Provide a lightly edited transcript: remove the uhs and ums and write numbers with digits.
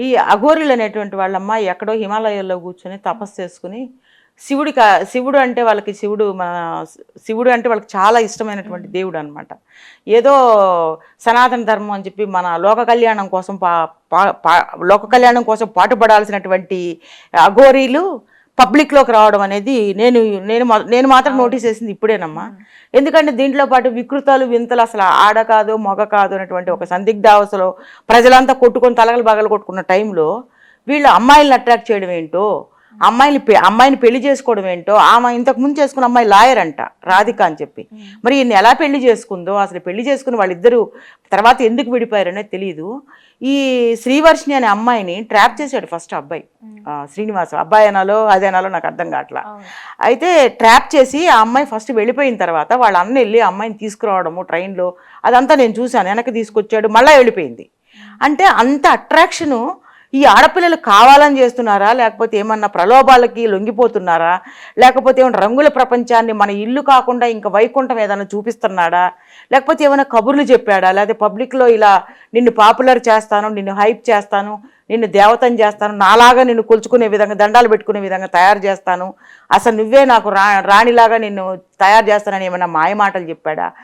ఈ అఘోరీలు అనేటువంటి వాళ్ళమ్మ ఎక్కడో హిమాలయాల్లో కూర్చొని తపస్సు చేసుకుని శివుడు అంటే వాళ్ళకి శివుడు అంటే వాళ్ళకి చాలా ఇష్టమైనటువంటి దేవుడు అనమాట. ఏదో సనాతన ధర్మం అని చెప్పి మన లోక కళ్యాణం కోసం లోక కళ్యాణం కోసం పాటుపడాల్సినటువంటి అఘోరీలు పబ్లిక్లోకి రావడం అనేది నేను నేను నేను మాత్రం నోటీస్ చేసింది ఇప్పుడేనమ్మా. ఎందుకంటే దీంట్లో పాటు వికృతాలు వింతలు అసలు ఆడ కాదు మగ కాదు అనేటువంటి ఒక సందిగ్ధావస్థలో ప్రజలంతా కొట్టుకొని తలగలు బగలు కొట్టుకున్న టైంలో వీళ్ళు అమ్మాయిలను అట్రాక్ట్ చేయడం ఏంటో, అమ్మాయిని పెళ్లి చేసుకోవడం ఏంటో. ఆమె ఇంతకుముందు చేసుకున్న అమ్మాయి లాయర్ అంట, రాధిక అని చెప్పి. మరి ఈయన ఎలా పెళ్లి చేసుకుందో, అసలు పెళ్లి చేసుకుని వాళ్ళిద్దరూ తర్వాత ఎందుకు విడిపోయారనేది తెలియదు. ఈ శ్రీవర్షిణి అనే అమ్మాయిని ట్రాప్ చేశాడు ఫస్ట్ అబ్బాయి, శ్రీనివాస్. అబ్బాయి అనాలో అదేనాలో నాకు అర్థం కావట్లా. అయితే ట్రాప్ చేసి ఆ అమ్మాయి ఫస్ట్ వెళ్ళిపోయిన తర్వాత వాళ్ళ అన్న వెళ్ళి ఆ అమ్మాయిని తీసుకురావడము ట్రైన్లో, అదంతా నేను చూశాను. వెనక్కి తీసుకొచ్చాడు, మళ్ళీ వెళ్ళిపోయింది. అంటే అంత అట్రాక్షను ఈ ఆడపిల్లలు కావాలని చేస్తున్నారా, లేకపోతే ఏమన్నా ప్రలోభాలకి లొంగిపోతున్నారా, లేకపోతే ఏమన్నా రంగుల ప్రపంచాన్ని మన ఇల్లు కాకుండా ఇంకా వైకుంఠం ఏదైనా చూపిస్తున్నాడా, లేకపోతే ఏమైనా కబుర్లు చెప్పాడా, లేకపోతే పబ్లిక్లో ఇలా నిన్ను పాపులర్ చేస్తాను, నిన్ను హైప్ చేస్తాను, నిన్ను దేవతని చేస్తాను, నాలాగా నిన్ను కొలుచుకునే విధంగా దండాలు పెట్టుకునే విధంగా తయారు చేస్తాను, అసలు నువ్వే నాకు రాణిలాగా నిన్ను తయారు చేస్తానని ఏమైనా మాయమాటలు చెప్పాడా?